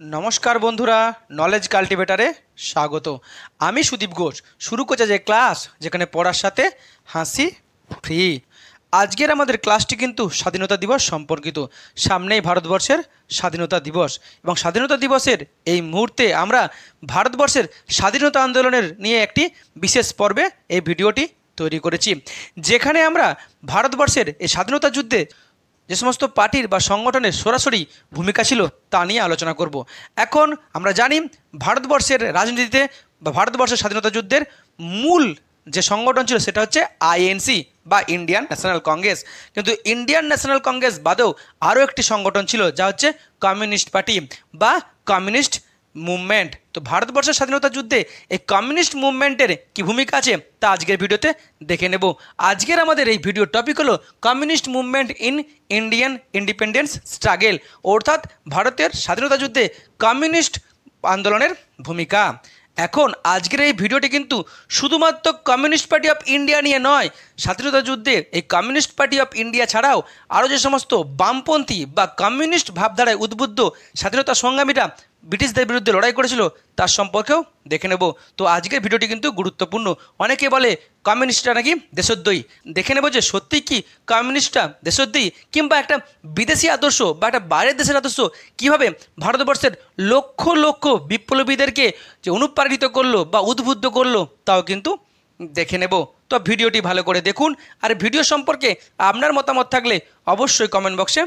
নমস্কার বন্ধুরা, নলেজ কাল্টিভেটারে স্বাগত। আমি সুদীপ ঘোষ। শুরু করছে যে ক্লাস, যেখানে পড়ার সাথে হাসি ফ্রি। আজকের আমাদের ক্লাসটি কিন্তু স্বাধীনতা দিবস সম্পর্কিত। সামনেই ভারতবর্ষের স্বাধীনতা দিবস, এবং স্বাধীনতা দিবসের এই মুহূর্তে আমরা ভারতবর্ষের স্বাধীনতা আন্দোলনের নিয়ে একটি বিশেষ পর্বে এই ভিডিওটি তৈরি করেছি, যেখানে আমরা ভারতবর্ষের এই স্বাধীনতা যুদ্ধে যে সমস্ত পার্টির বা সংগঠনের সরাসরি ভূমিকা ছিল তা নিয়ে আলোচনা করব। এখন আমরা জানি ভারতবর্ষের রাজনীতিতে বা ভারতবর্ষের স্বাধীনতা যুদ্ধের মূল যে সংগঠন ছিল সেটা হচ্ছে আইএনসি বা ইন্ডিয়ান ন্যাশনাল কংগ্রেস। কিন্তু ইন্ডিয়ান ন্যাশনাল কংগ্রেস বাদেও আরও একটি সংগঠন ছিল, যা হচ্ছে কমিউনিস্ট পার্টি বা কমিউনিস্ট মুভমেন্ট। তো ভারতবর্ষের স্বাধীনতা যুদ্ধে এই কমিউনিস্ট মুভমেন্টের কী ভূমিকা আছে তা আজকের ভিডিওতে দেখে নেব। আজকের আমাদের এই ভিডিও টপিক হলো communist movement in Indian independence struggle, অর্থাৎ ভারতের স্বাধীনতা যুদ্ধে কমিউনিস্ট আন্দোলনের ভূমিকা। এখন আজকের এই ভিডিওটি কিন্তু শুধুমাত্র কমিউনিস্ট পার্টি অফ ইন্ডিয়া নিয়ে নয়, স্বাধীনতা যুদ্ধে এই কমিউনিস্ট পার্টি অফ ইন্ডিয়া ছাড়াও আরও যে সমস্ত বামপন্থী বা কমিউনিস্ট ভাবধারায় উদ্বুদ্ধ স্বাধীনতা সংগ্রামীরা ব্রিটিশদের বিরুদ্ধে লড়াই করেছিল তার সম্পর্কেও দেখে নেব। তো আজকের ভিডিওটি কিন্তু গুরুত্বপূর্ণ। অনেকে বলে কমিউনিস্টরা নাকি দেশদ্রোহী। দেখে নেব যে সত্যি কি কমিউনিস্টরা দেশদ্রোহী, কিংবা একটা বিদেশি আদর্শ বা একটা বাইরের দেশের আদর্শ কীভাবে ভারতবর্ষের লক্ষ লক্ষ বিপ্লবীদেরকে যে অনুপ্রাণিত করলো বা উদ্বুদ্ধ করলো তাও কিন্তু দেখে নেব। তো ভিডিওটি ভালো করে দেখুন, আর ভিডিও সম্পর্কে আপনার মতামত থাকলে অবশ্যই কমেন্ট বক্সে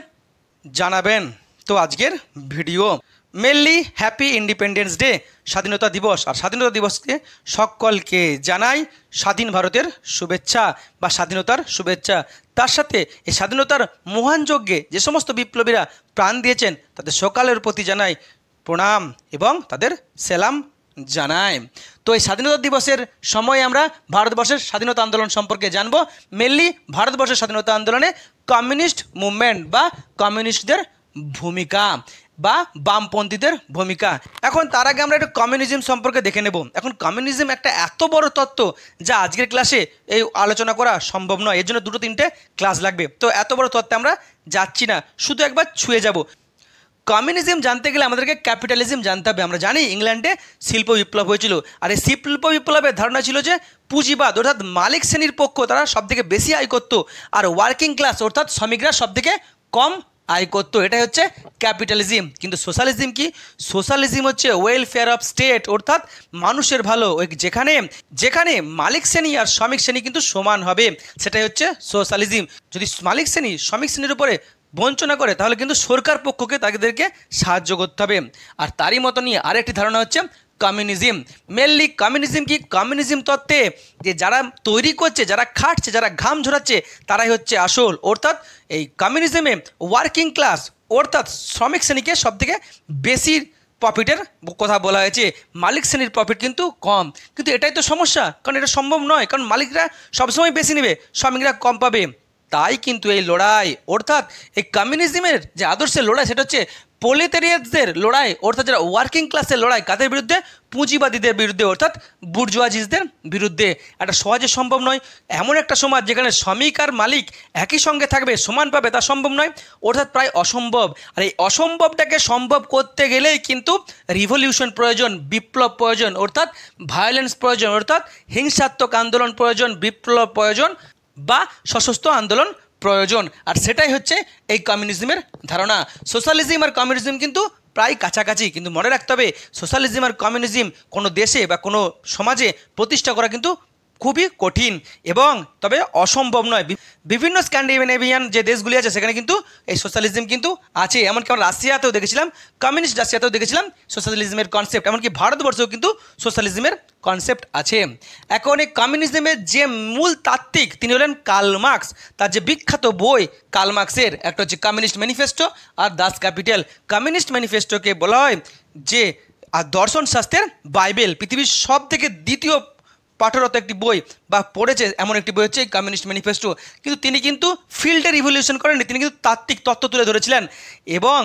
জানাবেন। তো আজকের video mainly happy independence day, স্বাধীনতা দিবস। আর স্বাধীনতা দিবসকে সকলকে জানাই স্বাধীন ভারতের শুভেচ্ছা বা স্বাধীনতার শুভেচ্ছা। তার সাথে এই স্বাধীনতার মহান যজ্ঞে যে সমস্ত বিপ্লবীরা প্রাণ দিয়েছেন তাদের সকালের প্রতি জানাই প্রণাম এবং তাদের সেলাম জানাই। তো এই স্বাধীনতা দিবসের সময় আমরা ভারতবর্ষের স্বাধীনতা আন্দোলন সম্পর্কে জানব। মেনলি ভারতবর্ষের স্বাধীনতা আন্দোলনে কমিউনিস্ট মুভমেন্ট বা কমিউনিস্টদের ভূমিকা বা বামপন্থীদের ভূমিকা। এখন তার আগে আমরা একটু কমিউনিজম সম্পর্কে দেখে নেব। এখন কমিউনিজম একটা এত বড় তত্ত্ব যা আজকের ক্লাসে এই আলোচনা করা সম্ভব নয়, এর জন্য দুটো তিনটে ক্লাস লাগবে। তো এত বড় তত্ত্বে আমরা যাচ্ছি না, শুধু একবার ছুঁয়ে যাব। কমিউনিজম জানতে গেলে আমাদেরকে ক্যাপিটালিজম জানতে হবে। আমরা জানি ইংল্যান্ডে শিল্প বিপ্লব হয়েছিল, আর এই শিল্প বিপ্লবের ধারণা ছিল যে পুঁজিবাদ অর্থাৎ মালিক শ্রেণীর পক্ষ তারা সবথেকে বেশি আয় করত, আর ওয়ার্কিং ক্লাস অর্থাৎ শ্রমিকরা সবথেকে কম আয় করতো। এটাই হচ্ছে ক্যাপিটালিজম। কিন্তু সোশ্যালিজম কি? সোশ্যালিজম হচ্ছে ওয়েলফেয়ার অফ স্টেট, অর্থাৎ মানুষের ভালো, ওই যেখানে যেখানে মালিক শ্রেণী আর শ্রমিক শ্রেণী কিন্তু সমান হবে, সেটাই হচ্ছে সোশ্যালিজম। যদি মালিক শ্রেণী শ্রমিক শ্রেণীর উপরে বঞ্চনা করে তাহলে কিন্তু সরকার পক্ষকে তাদেরকে সাহায্য করতে হবে। আর তারই মতো নিয়ে আরেকটি ধারণা হচ্ছে কমিউনিজম। মেনলি কমিউনিজম কি? কমিউনিজম তত্ত্বে যে যারা তৈরি করছে, যারা খাটছে, যারা ঘাম ঝরাচ্ছে তারাই হচ্ছে আসল, অর্থাৎ এই কমিউনিজমে ওয়ার্কিং ক্লাস অর্থাৎ শ্রমিক শ্রেণীকে সবথেকে বেশি প্রফিটের কথা বলা হয়েছে, মালিক শ্রেণীর প্রফিট কিন্তু কম। কিন্তু এটাই তো সমস্যা, কারণ এটা সম্ভব নয়, কারণ মালিকরা সবসময় বেশি নেবে, শ্রমিকরা কম পাবে। তাই কিন্তু এই লড়াই অর্থাৎ এই কমিউনিজমের যে আদর্শের লড়াই সেটা হচ্ছে প্রোলেতারিয়াতদের লড়াই, অর্থাৎ যারা ওয়ার্কিং ক্লাসের লড়াই কাদের বিরুদ্ধে? পুঁজিবাদীদের বিরুদ্ধে, অর্থাৎ বুর্জোয়াজিদের বিরুদ্ধে। এটা সহজে সম্ভব নয়। এমন একটা সমাজ যেখানে শ্রমিক আর মালিক একই সঙ্গে থাকবে, সমান পাবে, তা সম্ভব নয়, অর্থাৎ প্রায় অসম্ভব। আর এই অসম্ভবটাকে সম্ভব করতে গেলেই কিন্তু রিভলিউশন প্রয়োজন, বিপ্লব প্রয়োজন, অর্থাৎ ভায়োলেন্স প্রয়োজন, অর্থাৎ হিংসাত্মক আন্দোলন প্রয়োজন, বিপ্লব প্রয়োজন বা সশস্ত্র আন্দোলন প্রয়োজন। আর সেটাই হচ্ছে এই কমিউনিজমের ধারণা। সোশ্যালিজম আর কমিউনিজম কিন্তু প্রায় কাছাকাছি, কিন্তু মনে রাখতে হবে সোশ্যালিজম আর কমিউনিজম কোনো দেশে বা কোনো সমাজে প্রতিষ্ঠা করা কিন্তু খুবই কঠিন এবং তবে অসম্ভব নয়। বিভিন্ন স্ক্যান্ডিনেভিয়ান যে দেশগুলি আছে সেখানে কিন্তু এই সোশ্যালিজম কিন্তু আছে। এমনকি আমরা রাশিয়াতেও দেখেছিলাম, কমিউনিস্ট রাশিয়াতেও দেখেছিলাম সোশ্যালিজমের কনসেপ্ট। এমনকি ভারতবর্ষেও কিন্তু সোশ্যালিজমের কনসেপ্ট আছে। এখন এই কমিউনিজমের যে মূল তাত্ত্বিক তিনি হলেন কার্ল মার্কস। তার যে বিখ্যাত বই কার্ল মার্কসের একটা হচ্ছে কমিউনিস্ট ম্যানিফেস্টো আর দাস ক্যাপিটাল। কমিউনিস্ট ম্যানিফেস্টোকে বলা হয় যে দর্শন শাস্ত্রের বাইবেল, পৃথিবীর সব থেকে দ্বিতীয় পাঠরত একটি বই বা পড়েছে এমন একটি বই হচ্ছে এই কমিউনিস্ট ম্যানিফেস্টো। কিন্তু তিনি কিন্তু ফিল্ডে রিভলিউশন করেননি, তিনি কিন্তু তাত্ত্বিক তত্ত্ব তুলে ধরেছিলেন। এবং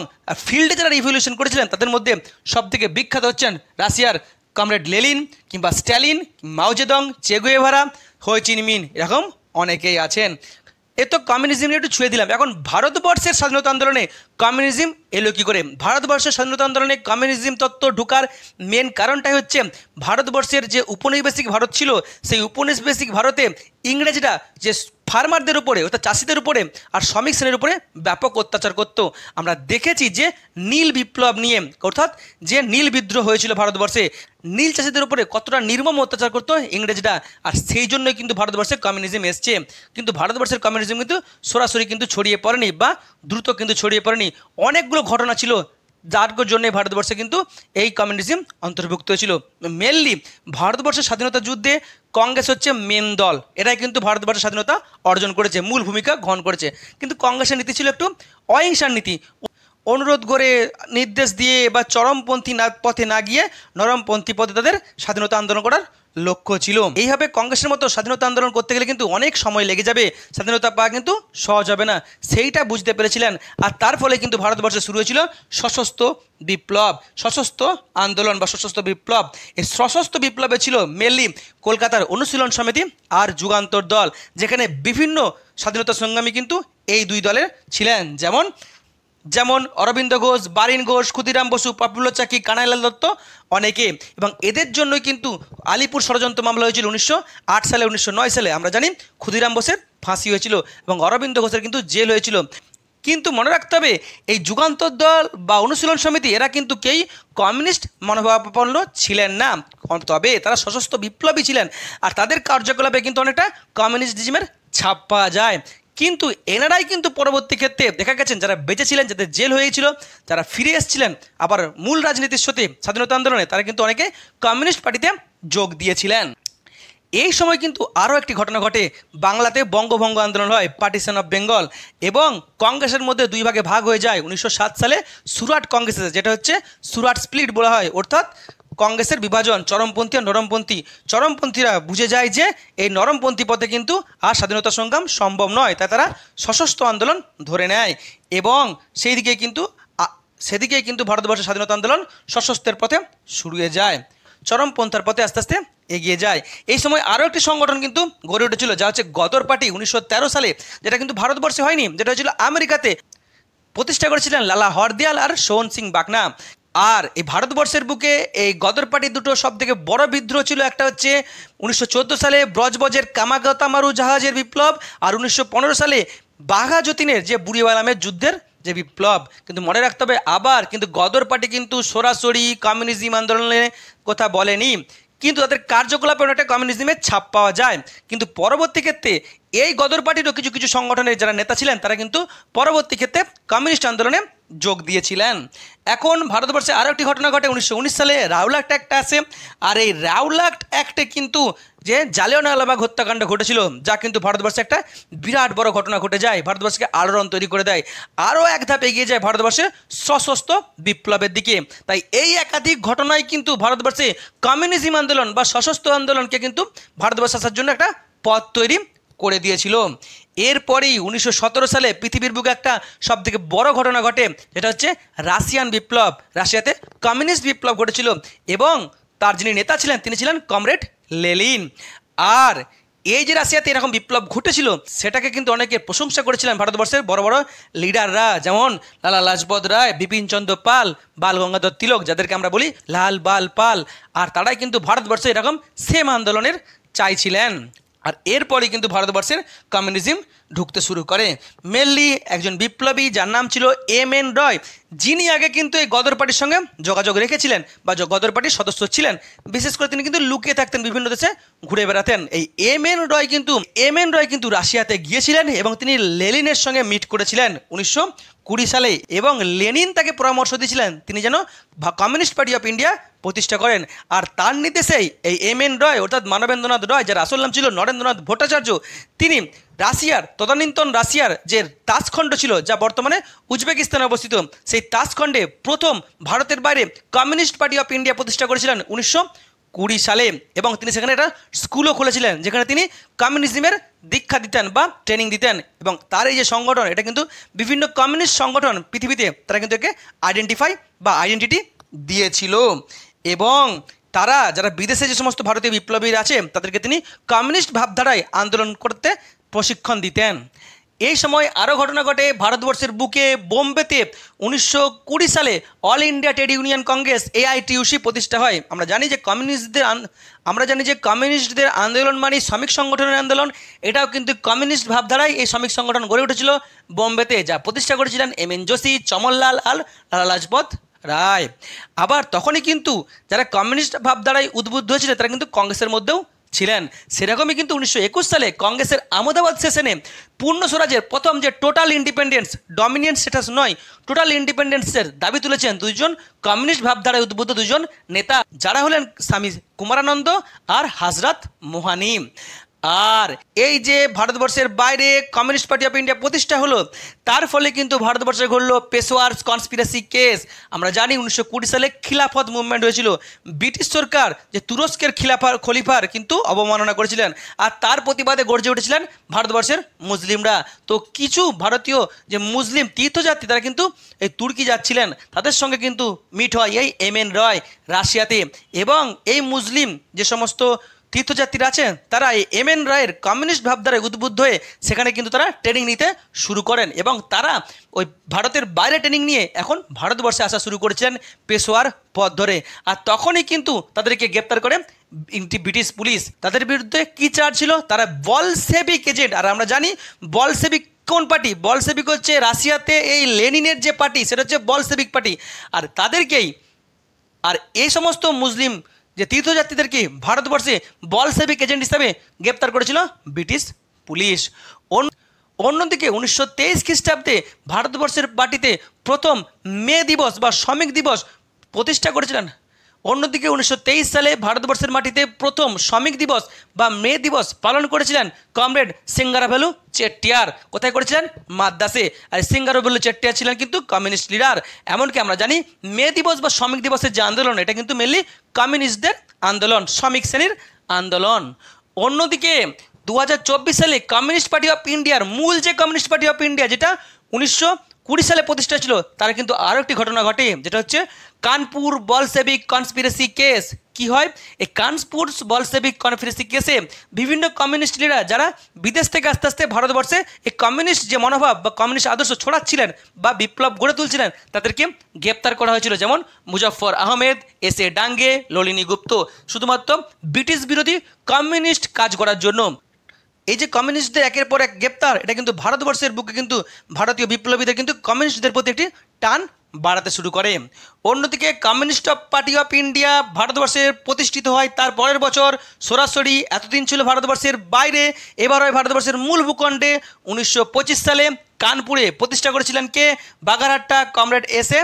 ফিল্ডে যারা রিভলিউশন করেছিলেন তাদের মধ্যে সবথেকে বিখ্যাত হচ্ছেন রাশিয়ার কমরেড লেনিন, কিংবা স্ট্যালিন, মাও জেদং, চে গুয়েভারা, হো চি মিন, এরকম অনেকেই আছেন। এ তো কমিউনিজম নিয়ে একটু ছুঁয়ে দিলাম। এখন ভারতবর্ষের স্বাধীনতা আন্দোলনে কমিউনিজম এলো কী করে? ভারতবর্ষের স্বাধীনতা আন্দোলনে কমিউনিজম তত্ত্ব ঢোকার মেন কারণটাই হচ্ছে ভারতবর্ষের যে উপনিবেশিক ভারত ছিল, সেই উপনিবেশিক ভারতে ইংরেজরা যে ফার্মারদের উপরে অর্থাৎ চাষিদের উপরে আর শ্রমিক শ্রেণীর উপরে ব্যাপক অত্যাচার করত। আমরা দেখেছি যে নীল বিপ্লব নিয়ে অর্থাৎ যে নীল বিদ্রোহ হয়েছিল ভারতবর্ষে, নীল চাষিদের উপরে কতটা নির্মম অত্যাচার করতো ইংরেজরা, আর সেই জন্যই কিন্তু ভারতবর্ষে কমিউনিজম এসছে। কিন্তু ভারতবর্ষের কমিউনিজম কিন্তু সরাসরি কিন্তু ছড়িয়ে পড়েনি বা দ্রুত কিন্তু ছড়িয়ে পড়েনি। অনেকগুলো ঘটনা ছিল যার জন্য ভারতবর্ষে কিন্তু এই কমিউনিজম অন্তর্ভুক্ত হয়েছিল। মেনলি ভারতবর্ষের স্বাধীনতা যুদ্ধে কংগ্রেস হচ্ছে মেন দল, এরাই কিন্তু ভারতবর্ষের স্বাধীনতা অর্জন করেছে, মূল ভূমিকা গ্রহণ করেছে। কিন্তু কংগ্রেসের নীতি ছিল একটু অহিংসার নীতি, অনুরোধ করে নির্দেশ দিয়ে বা চরমপন্থী পথে না গিয়ে নরমপন্থী পথে তাদের স্বাধীনতা আন্দোলন করার লক্ষ্য ছিল। এইভাবে কংগ্রেসের মতো স্বাধীনতা আন্দোলন করতে গেলে কিন্তু অনেক সময় লেগে যাবে, স্বাধীনতা পাওয়া কিন্তু সহজ হবে না, সেইটা বুঝতে পেরেছিলেন। আর তার ফলে কিন্তু ভারতবর্ষে শুরু হয়েছিল সশস্ত্র বিপ্লব, সশস্ত্র আন্দোলন বা সশস্ত্র বিপ্লব। এই সশস্ত্র বিপ্লবে ছিল মেনলি কলকাতার অনুশীলন সমিতি আর যুগান্তর দল, যেখানে বিভিন্ন স্বাধীনতা সংগ্রামী কিন্তু এই দুই দলের ছিলেন, যেমন অরবিন্দ ঘোষ, বারিন ঘোষ, ক্ষুদিরাম বসু, প্রফুল্ল চাকি, কানাইলাল দত্ত অনেকে। এবং এদের জন্যই কিন্তু আলিপুর ষড়যন্ত্র মামলা হয়েছিল 1908 সালে, 1909 সালে। আমরা জানি ক্ষুদিরাম বসের ফাঁসি হয়েছিল এবং অরবিন্দ ঘোষের কিন্তু জেল হয়েছিল। কিন্তু মনে রাখতে হবে এই যুগান্তর দল বা অনুশীলন সমিতি এরা কিন্তু কেই কমিউনিস্ট মনোভাবাপন্ন ছিলেন না, তবে তারা সশস্ত্র বিপ্লবী ছিলেন আর তাদের কার্যকলাপে কিন্তু অনেকটা কমিউনিস্টিজমের ছাপ পাওয়া যায়। কিন্তু এনারাই কিন্তু পরবর্তী ক্ষেত্রে দেখা গেছেন যারা বেঁচে ছিলেন, যাদের জেল হয়েছিল, যারা ফিরে এসেছিলেন আবার মূল রাজনীতির সাথে স্বাধীনতা আন্দোলনে, তারা কিন্তু অনেকে কমিউনিস্ট পার্টিতে যোগ দিয়েছিলেন। এই সময় কিন্তু আরও একটি ঘটনা ঘটে, বাংলাতে বঙ্গভঙ্গ আন্দোলন হয়, পার্টিশন অফ বেঙ্গল, এবং কংগ্রেসের মধ্যে দুই ভাগে ভাগ হয়ে যায় 1907 সালে সুরাট কংগ্রেসে, যেটা হচ্ছে সুরাট স্প্লিট বলা হয়, অর্থাৎ কংগ্রেসের বিভাজন, চরমপন্থী আর নরমপন্থী। চরমপন্থীরা বুঝে যায় যে এই নরমপন্থী পথে কিন্তু আর স্বাধীনতা সংগ্রাম সম্ভব নয়, তাই তারা সশস্ত্র আন্দোলন ধরে নেয় এবং সেদিকেই কিন্তু ভারতবর্ষের স্বাধীনতা আন্দোলন সশস্ত্রের পথে শুরু হয়ে যায়, চরমপন্থার পথে আস্তে আস্তে এগিয়ে যায়। এই সময় আরও একটি সংগঠন কিন্তু গড়ে উঠেছিল, যা হচ্ছে গদর পার্টি 1913 সালে, যেটা কিন্তু ভারতবর্ষে হয়নি, যেটা হয়েছিল আমেরিকাতে। প্রতিষ্ঠা করেছিলেন লালা হরদিয়াল আর সোহন সিং বাকনা। আর এই ভারতবর্ষের বুকে এই গদর পার্টির দুটো সব থেকে বড় বিদ্রোহ ছিল, একটা হচ্ছে 1914 সালে ব্রজবজের কামাগাতামারু জাহাজের বিপ্লব, আর 1915 সালে বাঘা যতীনের যে বুড়িওয়ালামের যুদ্ধের যে বিপ্লব। কিন্তু মনে রাখতে হবে আবার কিন্তু গদর পার্টি কিন্তু সরাসরি কমিউনিজম আন্দোলনের কথা বলেনি, কিন্তু তাদের কার্যকলাপে অনেকটা কমিউনিজমের ছাপ পাওয়া যায়। কিন্তু পরবর্তী ক্ষেত্রে এই গদর পার্টিরও কিছু কিছু সংগঠনের যারা নেতা ছিলেন তারা কিন্তু পরবর্তী ক্ষেত্রে কমিউনিস্ট আন্দোলনে যোগ দিয়েছিলেন। এখন ভারতবর্ষে আরও একটি ঘটনা ঘটে, 1919 সালে রাওলাট অ্যাক্ট আসে। আর এই রাওলাট অ্যাক্টে কিন্তু যে জালিয়ানওয়ালাবাগ হত্যাকাণ্ড ঘটেছিল, যা কিন্তু ভারতবর্ষে একটা বিরাট বড় ঘটনা ঘটে যায়, ভারতবর্ষকে আলোড়ন তৈরি করে দেয়, আরও এক ধাপ এগিয়ে যায় ভারতবর্ষে সশস্ত্র বিপ্লবের দিকে। তাই এই একাধিক ঘটনায় কিন্তু ভারতবর্ষে কমিউনিজম আন্দোলন বা সশস্ত্র আন্দোলনকে কিন্তু ভারতবর্ষে আসার জন্য একটা পথ তৈরি করে দিয়েছিল। এরপরেই 1917 সালে পৃথিবীর বুকে একটা সবথেকে বড় ঘটনা ঘটে, যেটা হচ্ছে রাশিয়ান বিপ্লব। রাশিয়াতে কমিউনিস্ট বিপ্লব ঘটেছিল এবং তার যিনি নেতা ছিলেন তিনি ছিলেন কমরেড লেনিন। আর এই যে রাশিয়াতে এরকম বিপ্লব ঘটেছিল সেটাকে কিন্তু অনেকে প্রশংসা করেছিলেন ভারতবর্ষের বড় বড় লিডাররা, যেমন লালা লাজপত রায়, বিপিন চন্দ্র পাল, বাল গঙ্গাধর তিলক, যাদেরকে আমরা বলি লাল বাল পাল। আর তারাই কিন্তু ভারতবর্ষে এরকম সেম আন্দোলনের চাইছিলেন। আর এরপরেই কিন্তু ভারতবর্ষের কমিউনিজম ঢুকতে শুরু করে। মেনলি একজন বিপ্লবী যার নাম ছিল এম.এন. রয়, যিনি আগে কিন্তু এই গদর পার্টির সঙ্গে যোগাযোগ রেখেছিলেন বা গদর পার্টির সদস্য ছিলেন। বিশেষ করে তিনি কিন্তু লুকিয়ে থাকতেন, বিভিন্ন দেশে ঘুরে বেড়াতেন। এই এম.এন. রয় কিন্তু রাশিয়াতে গিয়েছিলেন এবং তিনি লেনিনের সঙ্গে মিট করেছিলেন 1920 সালে, এবং লেনিন তাকে পরামর্শ দিয়েছিলেন তিনি যেন কমিউনিস্ট পার্টি অফ ইন্ডিয়া প্রতিষ্ঠা করেন। আর তার নির্দেশেই এই এম.এন. রয় অর্থাৎ মানবেন্দ্রনাথ রয়, যার আসল নাম ছিল নরেন্দ্রনাথ ভট্টাচার্য, তিনি তদানীন্তন রাশিয়ার যে তাজখণ্ড ছিল, যা বর্তমানে উজবেকিস্তানে অবস্থিত, সেই তাজখণ্ডে প্রথম ভারতের বাইরে কমিউনিস্ট পার্টি অফ ইন্ডিয়া প্রতিষ্ঠা করেছিলেন 1920 সালে। এবং তিনি সেখানে একটা স্কুলও খুলেছিলেন, যেখানে তিনি কমিউনিজমের দীক্ষা দিতেন বা ট্রেনিং দিতেন। এবং তার এই যে সংগঠন, এটা কিন্তু বিভিন্ন কমিউনিস্ট সংগঠন পৃথিবীতে তারা কিন্তু একে আইডেন্টিটি দিয়েছিল। এবং তারা যারা বিদেশে যে সমস্ত ভারতীয় বিপ্লবীরা আছে তাদেরকে তিনি কমিউনিস্ট ভাবধারায় আন্দোলন করতে প্রশিক্ষণ দিতেন। এই সময় আরও ঘটনা ঘটে ভারতবর্ষের বুকে বোম্বেতে 1920 সালে all India trade union Congress AITUC প্রতিষ্ঠা হয়। আমরা জানি যে কমিউনিস্টদের আন্দোলন মানে শ্রমিক সংগঠনের আন্দোলন, এটাও কিন্তু কমিউনিস্ট ভাবধারায় এই শ্রমিক সংগঠন গড়ে উঠেছিল বোম্বেতে, যা প্রতিষ্ঠা করেছিলেন MN যোশী, চমনলাল আর লালা লাজপত রায়। আবার তখনই কিন্তু যারা কমিউনিস্ট ভাবধারায় উদ্বুদ্ধ হয়েছিল তারা কিন্তু কংগ্রেসের মধ্যেও ছিলেন। সেরকমই কিন্তু 1921 সালে কংগ্রেসের আহমেদাবাদ সেশনে পূর্ণ স্বরাজের প্রথম যে টোটাল ইন্ডিপেন্ডেন্স, ডমিনিয়ন স্ট্যাটাস নয়, টোটাল ইন্ডিপেন্ডেন্সের দাবি তুলেছেন দুইজন কমিউনিস্ট ভাবধারায় উদ্বুদ্ধ দুজন নেতা, যারা হলেন স্বামী কুমারানন্দ আর হাজরত মোহানি। আর এই যে ভারতবর্ষের বাইরে কমিউনিস্ট পার্টি অফ ইন্ডিয়া প্রতিষ্ঠা হলো, তার ফলে কিন্তু ভারতবর্ষে ঘটলো পেশোয়ার্স কনস্পিরেসি কেস। আমরা জানি 1920 সালে খিলাফত মুভমেন্ট হয়েছিল। ব্রিটিশ সরকার যে তুরস্কের খলিফার কিন্তু অবমাননা করেছিলেন, আর তার প্রতিবাদে গর্জে উঠেছিলেন ভারতবর্ষের মুসলিমরা। তো কিছু ভারতীয় যে মুসলিম তীর্থযাত্রী তারা কিন্তু এই তুর্কি যাচ্ছিলেন, তাদের সঙ্গে কিন্তু মিট হয় এই MN রয় রাশিয়াতে। এবং এই মুসলিম যে সমস্ত তীর্থযাত্রীরা আছেন তারা এই MN রায়ের কমিউনিস্ট ভাবধারায় উদ্বুদ্ধ হয়ে সেখানে কিন্তু তারা ট্রেনিং নিতে শুরু করেন, এবং তারা ওই ভারতের বাইরে ট্রেনিং নিয়ে এখন ভারতবর্ষে আসা শুরু করেছিলেন পেশোয়ার পথ ধরে। আর তখনই কিন্তু তাদেরকে গ্রেপ্তার করে ব্রিটিশ পুলিশ। তাদের বিরুদ্ধে কী চার্জ ছিল? তারা বলশেভিক এজেন্ট। আর আমরা জানি বলশেভিক কোন পার্টি? বলশেভিক হচ্ছে রাশিয়াতে এই লেনিনের যে পার্টি, সেটা হচ্ছে বলশেভিক পার্টি। আর তাদেরকেই, আর এই সমস্ত মুসলিম যে তীর্থযাত্রীদেরকে ভারতবর্ষে বলশেভিক এজেন্ট হিসাবে গ্রেপ্তার করেছিল ব্রিটিশ পুলিশ। অন্যদিকে 1923 খ্রিস্টাব্দে ভারতবর্ষের মাটিতে প্রথম মে দিবস বা শ্রমিক দিবস প্রতিষ্ঠা করেছিলেন। অন্যদিকে 1923 সালে ভারতবর্ষের মাটিতে প্রথম শ্রমিক দিবস বা মে দিবস পালন করেছিলেন কমরেড সিঙ্গারাভেলু চেট্টিয়ার। কোথায় করেছিলেন? মাদ্রাসে। আর সিঙ্গারাভেলু চেট্টিয়ার ছিলেন কিন্তু কমিউনিস্ট লিডার। এমনকি আমরা জানি মে দিবস বা শ্রমিক দিবসের যে আন্দোলন, এটা কিন্তু মেনলি কমিউনিস্টদের আন্দোলন, শ্রমিক শ্রেণীর আন্দোলন। অন্যদিকে 2024 সালে কমিউনিস্ট পার্টি অফ ইন্ডিয়ার মূল যে কমিউনিস্ট পার্টি অফ ইন্ডিয়া, যেটা 1920 সালে প্রতিষ্ঠা ছিল, তার কিন্তু আরও একটি ঘটনা ঘটে, যেটা হচ্ছে কানপুর বলশেভিক কনস্পিরেসি কেস। কি হয়? এই কানপুর বলশেভিক কনস্পিরেসি কেসে বিভিন্ন কমিউনিস্ট লিডার যারা বিদেশ থেকে আস্তে আস্তে ভারতবর্ষে এই কমিউনিস্ট যে মনোভাব বা কমিউনিস্ট আদর্শ ছড়াচ্ছিলেন বা বিপ্লব গড়ে তুলছিলেন, তাদেরকে গ্রেপ্তার করা হয়েছিল। যেমন মুজফর আহমেদ, SA ডাঙ্গে, নলিনী গুপ্ত, শুধুমাত্র ব্রিটিশ বিরোধী কমিউনিস্ট কাজ করার জন্য। এই যে কমিউনিস্টদের একের পর এক গ্রেপ্তার, এটা কিন্তু ভারতবর্ষের বুকে কিন্তু ভারতীয় বিপ্লবীদের কিন্তু কমিউনিস্টদের প্রতি একটি টান বাড়াতে শুরু করে। অন্যদিকে কমিউনিস্ট পার্টি অফ ইন্ডিয়া ভারতবর্ষে প্রতিষ্ঠিত হয় তার পরের বছর সরাসরি। এতদিন ছিল ভারতবর্ষের বাইরে, এবার হয় ভারতবর্ষের মূল ভূখণ্ডে। 1925 সালে কানপুরে প্রতিষ্ঠা করেছিলেন কে? বাগারহাট্টা কমরেড SA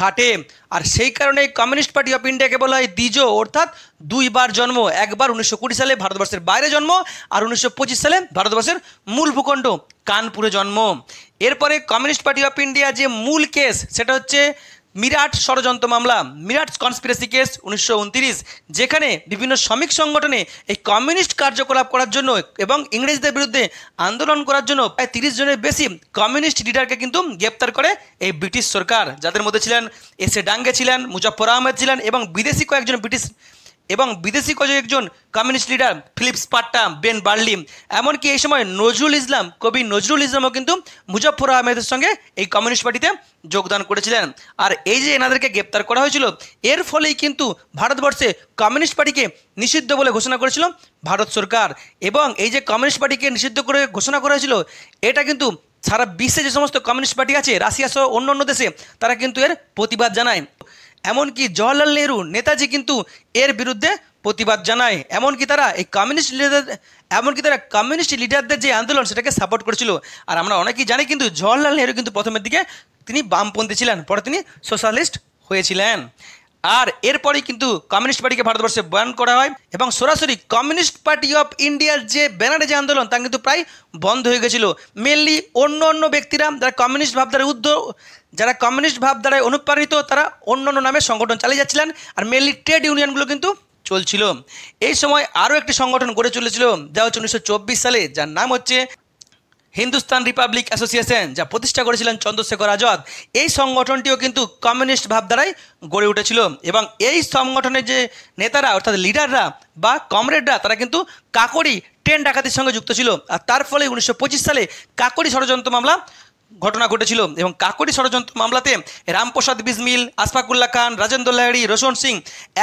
ঘাটে। আর সেই কারণে কমিউনিস্ট পার্টি অফ ইন্ডিয়াকে বলা হয় দ্বিজ, অর্থাৎ দুইবার জন্ম। একবার 1920 সালে ভারতবর্ষের বাইরে জন্ম, আর 1925 সালে ভারতবর্ষের মূল ভূখণ্ড কানপুরে জন্ম। এরপরে কমিউনিস্ট পার্টি অফ ইন্ডিয়া যে মূল কেস, সেটা হচ্ছে মিরাট ষড়যন্ত্র মামলা, মিরাট কনস্পিরেসি কেস 1929, যেখানে বিভিন্ন শ্রমিক সংগঠনে এই কমিউনিস্ট কার্যকলাপ করার জন্য এবং ইংরেজদের বিরুদ্ধে আন্দোলন করার জন্য প্রায় 30 জনের বেশি কমিউনিস্ট লিডারকে কিন্তু গ্রেপ্তার করে এই ব্রিটিশ সরকার, যাদের মধ্যে ছিলেন SA ডাঙ্গে ছিলেন, মুজফর আহমেদ ছিলেন, এবং বিদেশি কয়েকজন communist leader Philip Spratt, Ben Bradley. এমনকি এই সময় কবি নজরুল ইসলামও কিন্তু মুজফর আহমেদের সঙ্গে এই কমিউনিস্ট পার্টিতে যোগদান করেছিলেন। আর এই যে এনাদেরকে গ্রেপ্তার করা হয়েছিল, এর ফলেই কিন্তু ভারতবর্ষে কমিউনিস্ট পার্টিকে নিষিদ্ধ বলে ঘোষণা করেছিল ভারত সরকার। এবং এই যে কমিউনিস্ট পার্টিকে নিষিদ্ধ করে ঘোষণা করা হয়েছিল, এটা কিন্তু সারা বিশ্বে যে সমস্ত কমিউনিস্ট পার্টি আছে, রাশিয়া সহ অন্য দেশে, তারা কিন্তু এর প্রতিবাদ জানায়। এমনকি জওহরলাল নেহরু, নেতাজি কিন্তু এর বিরুদ্ধে প্রতিবাদ জানায়। এমনকি তারা কমিউনিস্ট লিডারদের যে আন্দোলন, সেটাকে সাপোর্ট করেছিল। আর আমরা অনেকেই জানি কিন্তু জওহরলাল নেহরু কিন্তু প্রথমের দিকে তিনি বামপন্থী ছিলেন, পরে তিনি সোশ্যালিস্ট হয়েছিলেন। আর এরপরেই কিন্তু কমিউনিস্ট পার্টিকে ভারতবর্ষে ব্যান করা হয়, এবং সরাসরি কমিউনিস্ট পার্টি অফ ইন্ডিয়ার যে ব্যানারে যে আন্দোলন, তা কিন্তু প্রায় বন্ধ হয়ে গেছিলো। মেনলি অন্য ব্যক্তিরা যারা কমিউনিস্ট ভাবধারায় অনুপ্রাণিত, তারা অন্য নামে সংগঠন চালিয়ে যাচ্ছিলেন, আর মেনলি ট্রেড ইউনিয়নগুলো কিন্তু চলছিল। এই সময় আরও একটি সংগঠন গড়ে চলেছিল, যা হচ্ছে 1924 সালে, যার নাম হচ্ছে হিন্দুস্তান রিপাবলিক অ্যাসোসিয়েশন যা প্রতিষ্ঠা করেছিলেন চন্দ্রশেখর আজাদ, এই সংগঠনটিও কিন্তু কমিউনিস্ট ভাবধারায় গড়ে উঠেছিল এবং এই সংগঠনের যে নেতারা অর্থাৎ লিডাররা বা কমরেডরা তারা কিন্তু কাকোরি ট্রেন ডাকাতির সঙ্গে যুক্ত ছিল। আর তার ফলে 1925 সালে কাকোরি ষড়যন্ত্র মামলা ঘটনা ঘটেছিল এবং কাকোরি ষড়যন্ত্র মামলাতে রামপ্রসাদ বিসমিল, আশফাকুল্লাহ খান, রাজেন্দ্র লাহিড়ী, রোশন সিং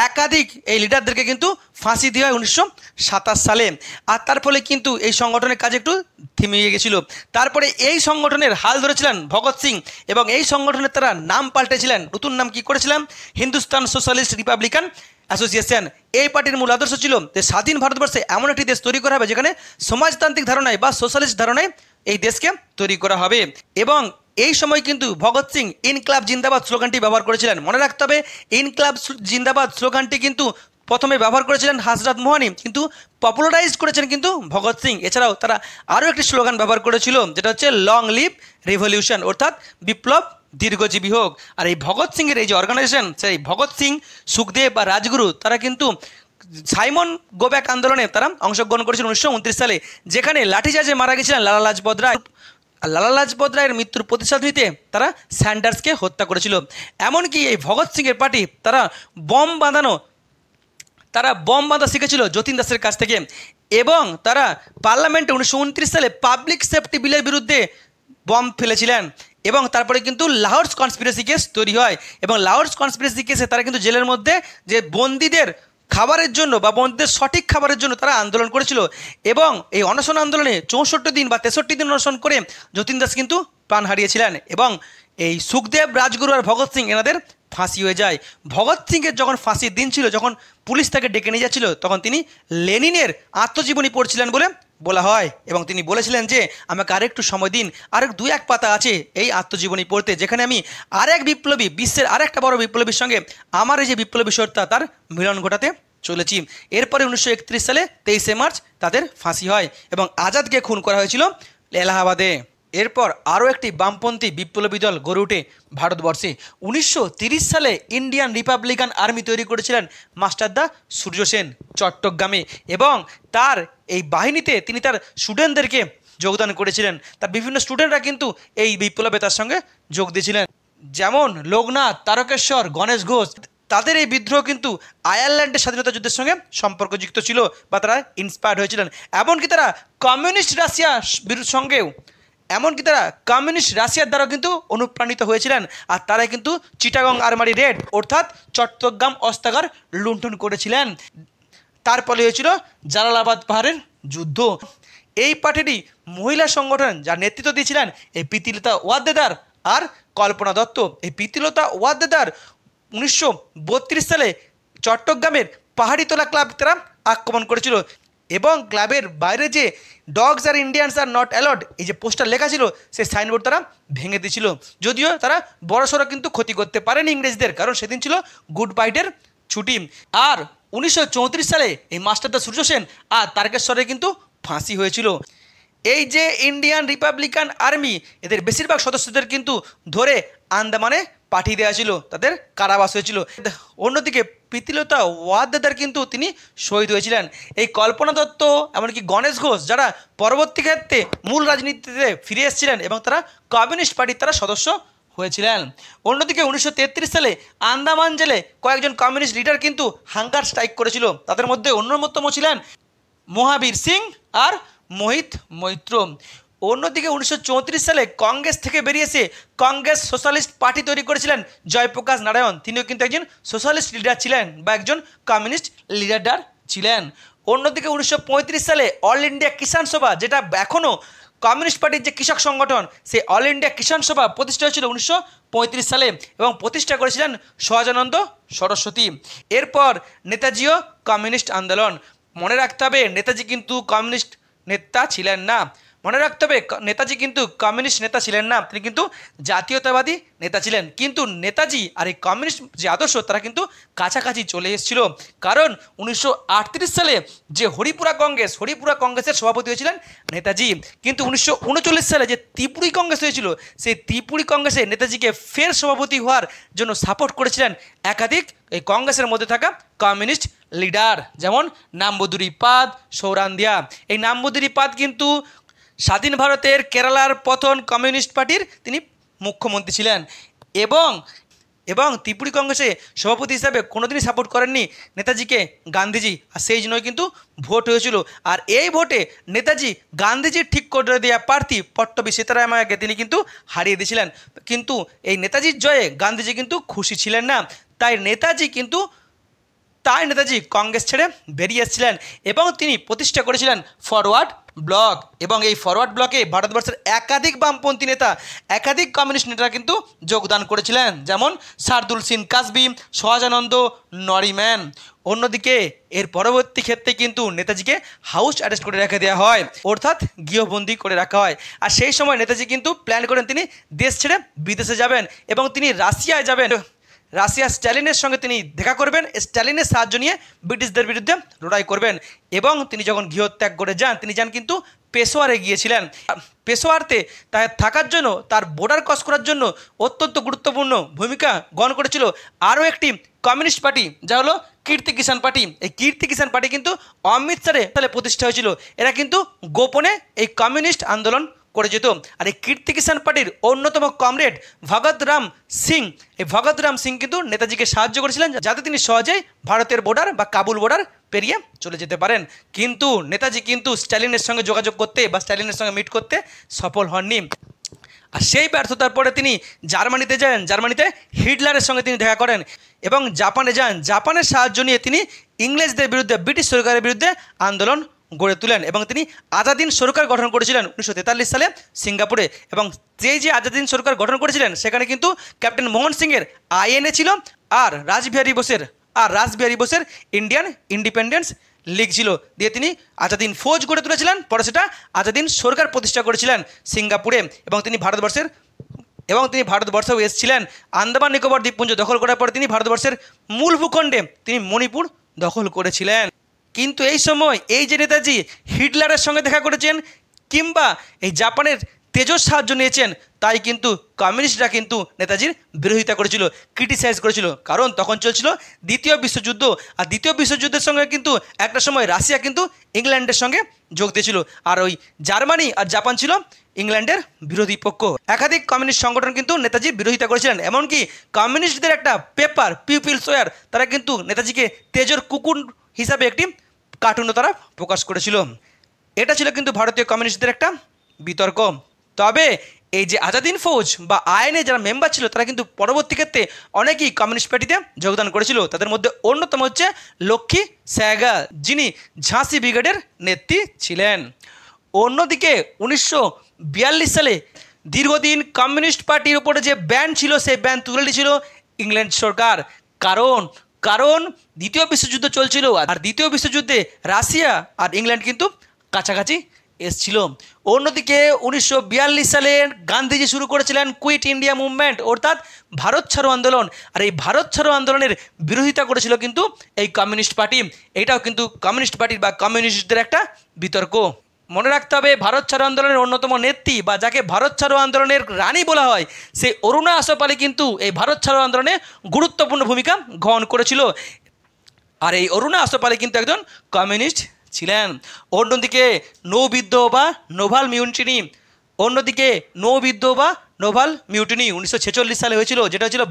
একাধিক এই লিডারদেরকে কিন্তু ফাঁসি দেওয়া হয় 1927 সালে। আর তার ফলে কিন্তু এই সংগঠনের কাজ একটু থেমে গেছিল। তারপরে এই সংগঠনের হাল ধরেছিলেন ভগৎ সিং এবং এই সংগঠনের তারা নাম পাল্টেছিলেন। নতুন নাম কি করেছিলেন? Hindustan socialist Republican association. এই পার্টির মূল আদর্শ ছিল যে স্বাধীন ভারতবর্ষে এমন একটি দেশ তৈরি করা হবে যেখানে সমাজতান্ত্রিক ধারণায় বা সোশ্যালিস্ট ধারণায় এই দেশকে তৈরি করা হবে। এবং এই সময় কিন্তু ভগৎ সিং ইনকলাব জিন্দাবাদ স্লোগানটি ব্যবহার করেছিলেন। মনে রাখতে হবে ইনকলাব জিন্দাবাদ স্লোগানটি কিন্তু প্রথমে ব্যবহার করেছিলেন হযরত মোহানি, কিন্তু পপুলারাইজ করেছেন কিন্তু ভগৎ সিং। এছাড়াও তারা আরও একটি স্লোগান ব্যবহার করেছিল যেটা হচ্ছে লং লিভ রিভলিউশন, অর্থাৎ বিপ্লব দীর্ঘজীবী হোক। আর এই ভগৎ সিংয়ের এই যে অর্গানাইজেশন, সেই ভগৎ সিং, সুখদেব বা রাজগুরু তারা কিন্তু সাইমন গোব্যাক আন্দোলনে তারা অংশগ্রহণ করেছিলেন 1929 সালে, যেখানে লাঠিচার্জে মারা গেছিলেন লালা লাজপত রায়। আর লালা লাজপত রায়ের মৃত্যুর প্রতিশোধ নিতে তারা স্যান্ডার্সকে হত্যা করেছিল। এমনকি এই ভগৎ সিংয়ের পার্টি তারা বম বাঁধা শিখেছিল যতীন দাসের কাছ থেকে এবং তারা পার্লামেন্টে 1929 সালে পাবলিক সেফটি বিলের বিরুদ্ধে বম ফেলেছিলেন। এবং তারপরে কিন্তু লাহোরস কনস্পিরেসি কেস তৈরি হয় এবং লাহোরস কনস্পিরেসি কেসে তারা কিন্তু জেলের মধ্যে যে বন্দীদের খাবারের জন্য বা বন্দীদের সঠিক খাবারের জন্য তারা আন্দোলন করেছিল এবং এই অনশন আন্দোলনে 64 দিন বা 63 দিন অনশন করে যতীন দাস কিন্তু প্রাণ হারিয়েছিলেন এবং এই সুখদেব, রাজগুরু আর ভগৎ সিং এনাদের ফাঁসি হয়ে যায়। ভগৎ সিংয়ের যখন ফাঁসির দিন ছিল, যখন পুলিশ তাকে ডেকে নিয়ে যাচ্ছিল, তখন তিনি লেনিনের আত্মজীবনী পড়ছিলেন বলে বলা হয় এবং তিনি বলেছিলেন যে আমাকে আরেকটু সময় দিন, আরেক 2-1 পাতা আছে এই আত্মজীবনী পড়তে, যেখানে আমি আরেক বিপ্লবী, বিশ্বের আরেকটা বড় বিপ্লবীর সঙ্গে আমার এই যে বিপ্লবী সত্তা তার মিলন ঘটাতে চলেছি। এরপরে 1931 সালে 23শে মার্চ তাদের ফাঁসি হয় এবং আজাদকে খুন করা হয়েছিল এলাহাবাদে। এরপর আরও একটি বামপন্থী বিপ্লবী দল গড়ে ওঠে ভারতবর্ষে। 1930 সালে ইন্ডিয়ান রিপাবলিকান আর্মি তৈরি করেছিলেন মাস্টারদা সূর্য সেন চট্টগ্রামে এবং তার এই বাহিনীতে তিনি তার স্টুডেন্টদেরকে যোগদান করেছিলেন। তার বিভিন্ন স্টুডেন্টরা কিন্তু এই বিপ্লবে তার সঙ্গে যোগ দিয়েছিলেন, যেমন লোকনাথ, তারকেশ্বর, গণেশ ঘোষ। তাদের এই বিদ্রোহ কিন্তু আয়ারল্যান্ডের স্বাধীনতা যুদ্ধের সঙ্গে সম্পর্কযুক্ত ছিল বা তারা ইন্সপায়ার্ড হয়েছিলেন। এমনকি তারা কমিউনিস্ট রাশিয়ার দ্বারা কিন্তু অনুপ্রাণিত হয়েছিলেন। আর তারা কিন্তু চিটাগং আর্মারি রেড অর্থাৎ চট্টগ্রাম অস্ত্রাগার লুণ্ঠন করেছিলেন। তারপরে হয়েছিল জালালাবাদ পাহাড়ের যুদ্ধ। এই পার্টিটি মহিলা সংগঠন যার নেতৃত্ব দিয়েছিলেন এই প্রীতিলতা ওয়াদ্দেদার আর কল্পনা দত্ত। এই প্রীতিলতা ওয়াদ্দেদার 1932 সালে চট্টগ্রামের পাহাড়িতলা ক্লাব তারা আক্রমণ করেছিল এবং ক্লাবের বাইরে যে ডগস আর ইন্ডিয়ানস আর নট অ্যালাউড এই যে পোস্টার লেখা ছিল সেই সাইনবোর্ড তারা ভেঙে দিয়েছিল। যদিও তারা বড়সড় কিন্তু ক্ষতি করতে পারেনি ইংরেজদের, কারণ সেদিন ছিল গুড ফ্রাইডের ছুটি। আর 1934 সালে এই মাস্টারদা সূর্য সেন আর তারকেশ্বরে কিন্তু ফাঁসি হয়েছিল। এই যে ইন্ডিয়ান রিপাবলিকান আর্মি এদের বেশিরভাগ সদস্যদের কিন্তু ধরে আন্দামানে পাঠিয়ে দেওয়া ছিল, তাদের কারাবাস হয়েছিল। অন্যদিকে প্রীতিলতা ওয়াদ্দেদার কিন্তু তিনি শহীদ হয়েছিলেন। এই কল্পনা দত্ত এমনকি গণেশ ঘোষ যারা পরবর্তী ক্ষেত্রে মূল রাজনীতিতে ফিরে এসেছিলেন এবং তারা কমিউনিস্ট পার্টির তারা সদস্য হয়েছিলেন। অন্যদিকে 1933 সালে আন্দামান জেলে কয়েকজন কমিউনিস্ট লিডার কিন্তু হাঙ্গার স্ট্রাইক করেছিল। তাদের মধ্যে অন্যতম ছিলেন মহাবীর সিং আর মোহিত মৈত্র। অন্যদিকে 1934 সালে কংগ্রেস থেকে বেরিয়ে এসে কংগ্রেস সোশ্যালিস্ট পার্টি তৈরি করেছিলেন জয়প্রকাশ নারায়ণ। তিনিও কিন্তু একজন সোশ্যালিস্ট লিডার ছিলেন বা একজন কমিউনিস্ট লিডার ছিলেন। অন্যদিকে 1935 সালে অল ইন্ডিয়া কিষাণ সভা, যেটা এখনও কমিউনিস্ট পার্টির যে কৃষক সংগঠন, সেই অল ইন্ডিয়া কিষাণ সভা প্রতিষ্ঠা হয়েছিল 1935 সালে এবং প্রতিষ্ঠা করেছিলেন সহজানন্দ সরস্বতী। এরপর নেতাজিও কমিউনিস্ট আন্দোলন। মনে রাখতে হবে নেতাজি কিন্তু কমিউনিস্ট নেতা ছিলেন না। মনে রাখতে হবে নেতাজি কিন্তু কমিউনিস্ট নেতা ছিলেন না, তিনি কিন্তু জাতীয়তাবাদী নেতা ছিলেন। কিন্তু নেতাজি আর এই কমিউনিস্ট যে আদর্শ তারা কিন্তু কাছাকাছি চলে এসেছিল, কারণ 1938 সালে যে হরিপুরা কংগ্রেসের সভাপতি হয়েছিলেন নেতাজি। কিন্তু 1939 সালে যে ত্রিপুরী কংগ্রেস হয়েছিল, সেই ত্রিপুরী কংগ্রেসে নেতাজিকে ফের সভাপতি হওয়ার জন্য সাপোর্ট করেছিলেন একাধিক এই কংগ্রেসের মধ্যে থাকা কমিউনিস্ট লিডার, যেমন নাম্বুদুরি পাদ, সৌরান্দিয়া। এই নাম্বুদুরি পাদ কিন্তু স্বাধীন ভারতের কেরালার প্রথম কমিউনিস্ট পার্টির তিনি মুখ্যমন্ত্রী ছিলেন এবং এবং ত্রিপুরী কংগ্রেসে সভাপতি হিসাবে কোনোদিনই সাপোর্ট করেননি নেতাজিকে গান্ধীজি, আর সেই জন্যই কিন্তু ভোট হয়েছিল। আর এই ভোটে নেতাজি গান্ধীজির ঠিক করে দেওয়া প্রার্থী পট্টবী সীতারামায়াকে তিনি কিন্তু হারিয়ে দিয়েছিলেন। কিন্তু এই নেতাজির জয়ে গান্ধীজি কিন্তু খুশি ছিলেন না, তাই নেতাজি কংগ্রেস ছেড়ে বেরিয়ে এসেছিলেন এবং তিনি প্রতিষ্ঠা করেছিলেন ফরওয়ার্ড ব্লক। এবং এই ফরওয়ার্ড ব্লকে ভারতবর্ষের একাধিক বামপন্থী নেতা, একাধিক কমিউনিস্ট নেতারা কিন্তু যোগদান করেছিলেন, যেমন শার্দুল সিং কাসবি, সহজানন্দ নরিম্যান। অন্যদিকে এর পরবর্তী ক্ষেত্রে কিন্তু নেতাজিকে হাউস অ্যারেস্ট করে রেখে দেওয়া হয়, অর্থাৎ গৃহবন্দী করে রাখা হয়। আর সেই সময় নেতাজি কিন্তু প্ল্যান করেন তিনি দেশ ছেড়ে বিদেশে যাবেন এবং তিনি রাশিয়ায় যাবেন। রাশিয়া স্ট্যালিনের সঙ্গে তিনি দেখা করবেন, স্ট্যালিনের সাহায্য নিয়ে ব্রিটিশদের বিরুদ্ধে লড়াই করবেন। এবং তিনি যখন গৃহত্যাগ করে যান, তিনি যান কিন্তু পেশোয়ারে গিয়েছিলেন। পেশোয়ারতে তার থাকার জন্য, তার বর্ডার ক্রস করার জন্য অত্যন্ত গুরুত্বপূর্ণ ভূমিকা গ্রহণ করেছিল আরও একটি কমিউনিস্ট পার্টি, যা হলো কীর্তি কিষাণ পার্টি। এই কীর্তি কিষাণ পার্টি কিন্তু অমৃতসরে প্রতিষ্ঠা হয়েছিল। এরা কিন্তু গোপনে এই কমিউনিস্ট আন্দোলন করে যেত। আর এই কীর্তি কিষাণ পার্টির অন্যতম কমরেড ভগৎ রাম সিং, এই ভগৎ রাম সিং কিন্তু নেতাজিকে সাহায্য করেছিলেন যাতে তিনি সহজেই ভারতের বর্ডার বা কাবুল বর্ডার পেরিয়ে চলে যেতে পারেন। কিন্তু নেতাজি কিন্তু স্ট্যালিনের সঙ্গে যোগাযোগ করতে বা স্ট্যালিনের সঙ্গে মিট করতে সফল হননি। আর সেই ব্যর্থতার পরে তিনি জার্মানিতে যান, জার্মানিতে হিটলারের সঙ্গে তিনি দেখা করেন এবং জাপানে যান। জাপানের সাহায্য নিয়ে তিনি ইংরেজদের বিরুদ্ধে, ব্রিটিশ সরকারের বিরুদ্ধে আন্দোলন গড়ে তুলেন এবং তিনি আজাদিন সরকার গঠন করেছিলেন 1943 সালে সিঙ্গাপুরে। এবং যে আজাদিন সরকার গঠন করেছিলেন সেখানে কিন্তু ক্যাপ্টেন মোহন সিংয়ের আইএনএ ছিল আর রাসবিহারী বোসের ইন্ডিয়ান ইন্ডিপেন্ডেন্স লীগ ছিল। দিয়ে তিনি আজাদিন ফৌজ গড়ে তুলেছিলেন, পরে সেটা আজাদিন সরকার প্রতিষ্ঠা করেছিলেন সিঙ্গাপুরে। এবং তিনি ভারতবর্ষেও এসেছিলেন। আন্দামান নিকোবর দ্বীপপুঞ্জ দখল করার পরে তিনি ভারতবর্ষের মূল ভূখণ্ডে তিনি মণিপুর দখল করেছিলেন। কিন্তু এই সময় এই যে নেতাজি হিটলারের সঙ্গে দেখা করেছেন কিংবা এই জাপানের তেজস সাহায্য নিয়েছেন, তাই কিন্তু কমিউনিস্টরা কিন্তু নেতাজির বিরোধিতা করেছিল, ক্রিটিসাইজ করেছিল। কারণ তখন চলছিল দ্বিতীয় বিশ্বযুদ্ধ, আর দ্বিতীয় বিশ্বযুদ্ধের সঙ্গে কিন্তু একটা সময় রাশিয়া কিন্তু ইংল্যান্ডের সঙ্গে যোগ দিয়েছিল, আর ওই জার্মানি আর জাপান ছিল ইংল্যান্ডের বিরোধী পক্ষ। একাধিক কমিউনিস্ট সংগঠন কিন্তু নেতাজির বিরোধিতা করেছিলেন। এমনকি কমিউনিস্টদের একটা পেপার পিপলস ওয়্যার, তারা কিন্তু নেতাজিকে তেজর কুকুর হিসাবে একটি কার্টুনও তারা প্রকাশ করেছিল। এটা ছিল কিন্তু ভারতীয় কমিউনিস্টদের একটা বিতর্ক। তবে এই যে আজাদিন ফৌজ বা আইএনএ যারা মেম্বার ছিল, তারা কিন্তু পরবর্তী ক্ষেত্রে অনেকেই কমিউনিস্ট পার্টিতে যোগদান করেছিল। তাদের মধ্যে অন্যতম হচ্ছে লক্ষ্মী সেহগাল, যিনি ঝাঁসি ব্রিগেডের নেত্রী ছিলেন। অন্যদিকে 1942 সালে দীর্ঘদিন কমিউনিস্ট পার্টির উপরে যে ব্যান ছিল, সেই ব্যান তুলে দিয়েছিল ইংল্যান্ড সরকার। কারণ দ্বিতীয় বিশ্বযুদ্ধ চলছিল, আর দ্বিতীয় বিশ্বযুদ্ধে রাশিয়া আর ইংল্যান্ড কিন্তু কাছাকাছি এসছিল। অন্যদিকে 1942 সালে গান্ধীজি শুরু করেছিলেন কুইট ইন্ডিয়া মুভমেন্ট, অর্থাৎ ভারত ছাড়ো আন্দোলন। আর এই ভারত ছাড়ো আন্দোলনের বিরোধিতা করেছিল কিন্তু এই কমিউনিস্ট পার্টি। এটাও কিন্তু কমিউনিস্ট পার্টির বা কমিউনিস্টদের একটা বিতর্ক। মনে রাখতে হবে, ভারত ছাড়ো আন্দোলনের অন্যতম নেত্রী বা যাকে ভারত ছাড়ো আন্দোলনের রানী বলা হয়, সেই অরুণা আসফ আলী কিন্তু এই ভারত ছাড়ো আন্দোলনে গুরুত্বপূর্ণ ভূমিকা গ্রহণ করেছিল। আর এই অরুণা আসফ আলী কিন্তু একজন কমিউনিস্ট ছিলেন। অন্যদিকে নৌবিদ্রোহ বা নোভাল মিউটিনি 1946 সালে হয়েছিল, যেটা হয়েছিল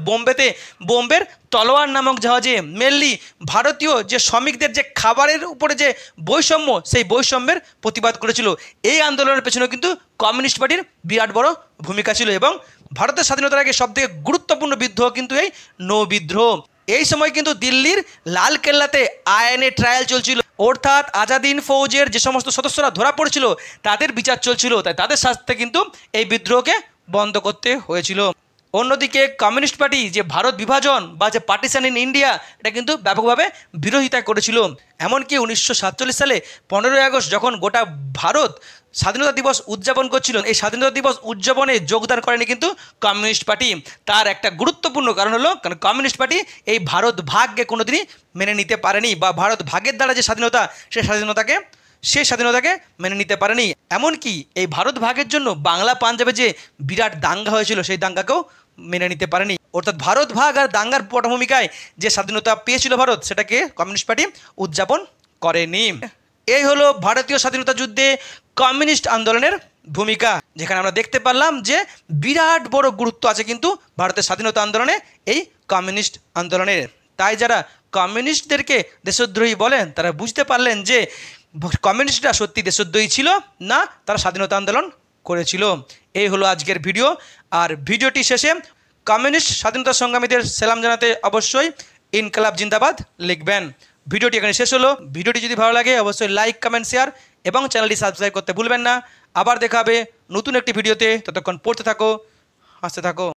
বোম্বের তলোয়ার নামক জাহাজে মেনলি ভারতীয় যে শ্রমিকদের যে খাবারের উপরে যে বৈষম্য, সেই বৈষম্যের প্রতিবাদ করেছিল। এই আন্দোলনের পেছনেও কিন্তু কমিউনিস্ট পার্টির বিরাট বড় ভূমিকা ছিল। এবং ভারতের স্বাধীনতার আগে সবথেকে গুরুত্বপূর্ণ বিদ্রোহ কিন্তু এই নৌবিদ্রোহ। এই সময় কিন্তু দিল্লির লাল কেল্লাতে আইএনএ ট্রায়াল চলছিল, অর্থাৎ আজাদিন ফৌজের যে সমস্ত সদস্যরা ধরা পড়েছিল তাদের বিচার চলছিল, তাই তাদের সাথে কিন্তু এই বিদ্রোহকে বন্ধ করতে হয়েছিল। অন্যদিকে কমিউনিস্ট পার্টি যে ভারত বিভাজন বা যে পার্টিশন ইন ইন্ডিয়া, এটা কিন্তু ব্যাপকভাবে বিরোধিতা করেছিল। এমনকি 1947 সালে 15ই আগস্ট যখন গোটা ভারত স্বাধীনতা দিবস উদযাপন করছিল, এই স্বাধীনতা দিবস উদযাপনে যোগদান করেনি কিন্তু কমিউনিস্ট পার্টি। তার একটা গুরুত্বপূর্ণ কারণ হলো, কারণ কমিউনিস্ট পার্টি এই ভারত ভাগকে কোনোদিনই মেনে নিতে পারেনি, বা ভারত ভাগের দ্বারা যে স্বাধীনতা, সেই স্বাধীনতাকে মেনে নিতে পারেনি। এমনকি এই ভারত ভাগের জন্য বাংলা পাঞ্জাবে যে বিরাট দাঙ্গা হয়েছিল, সেই দাঙ্গাকেও মেনে নিতে পারেনি। অর্থাৎ ভারত ভাগ আর দাঙ্গার পটভূমিকায় যে স্বাধীনতা পেয়েছিল ভারত, সেটাকে কমিউনিস্ট পার্টি উদযাপন করেনি। এই হলো ভারতীয় স্বাধীনতা যুদ্ধে কমিউনিস্ট আন্দোলনের ভূমিকা, যেখানে আমরা দেখতে পারলাম যে বিরাট বড় গুরুত্ব আছে কিন্তু ভারতের স্বাধীনতা আন্দোলনে এই কমিউনিস্ট আন্দোলনের। তাই যারা কমিউনিস্টদেরকে দেশদ্রোহী বলেন তারা বুঝতে পারলেন যে কমিউনিস্টরা সত্যি দেশদ্রোহী ছিল না, তারা স্বাধীনতা আন্দোলন করেছিল। এই হলো আজকের ভিডিও। আর ভিডিওটি শেষে কমিউনিস্ট স্বাধীনতা সংগ্রামীদের সালাম জানাতে অবশ্যই ইনকালাব জিন্দাবাদ লিখবেন। ভিডিওটি এখানে শেষ হলো। ভিডিওটি যদি ভালো লাগে অবশ্যই লাইক, কমেন্ট, শেয়ার এবং চ্যানেলটি সাবস্ক্রাইব করতে ভুলবেন না। আবার দেখা হবে নতুন একটি ভিডিওতে। ততক্ষণ পড়তে থাকো, হাসতে থাকো।